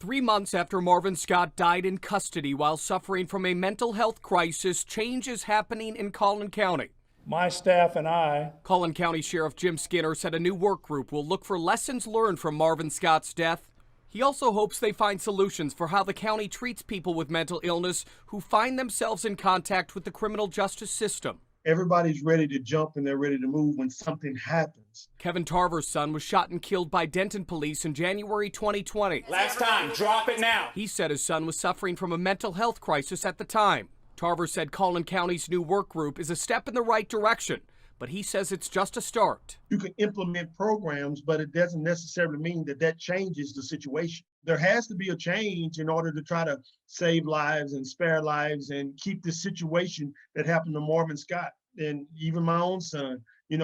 3 months after Marvin Scott died in custody while suffering from a mental health crisis, change is happening in Collin County. My staff and I. Collin County Sheriff Jim Skinner said a new work group will look for lessons learned from Marvin Scott's death. He also hopes they find solutions for how the county treats people with mental illness who find themselves in contact with the criminal justice system. Everybody's ready to jump and they're ready to move when something happens. Kevin Tarver's son was shot and killed by Denton police in January 2020. Last time, drop it now. He said his son was suffering from a mental health crisis at the time. Tarver said Collin County's new work group is a step in the right direction, but he says it's just a start. You can implement programs, but it doesn't necessarily mean that that changes the situation. There has to be a change in order to try to save lives and spare lives and keep this situation that happened to Marvin Scott and even my own son,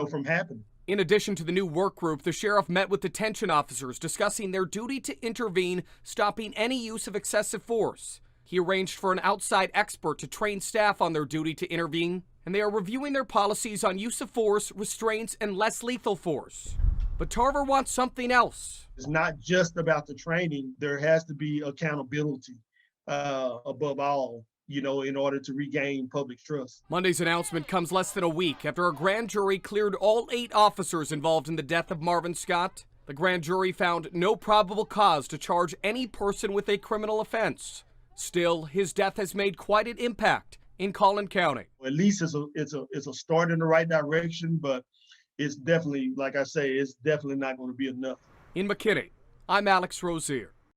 from happening. In addition to the new work group, the sheriff met with detention officers discussing their duty to intervene, stopping any use of excessive force. He arranged for an outside expert to train staff on their duty to intervene, and they are reviewing their policies on use of force, restraints, and less lethal force. But Tarver wants something else. It's not just about the training. There has to be accountability above all, in order to regain public trust. Monday's announcement comes less than a week after a grand jury cleared all 8 officers involved in the death of Marvin Scott. The grand jury found no probable cause to charge any person with a criminal offense. Still, his death has made quite an impact in Collin County. At least it's a start in the right direction, but it's definitely, like I say, it's definitely not going to be enough. In McKinney, I'm Alex Rozier.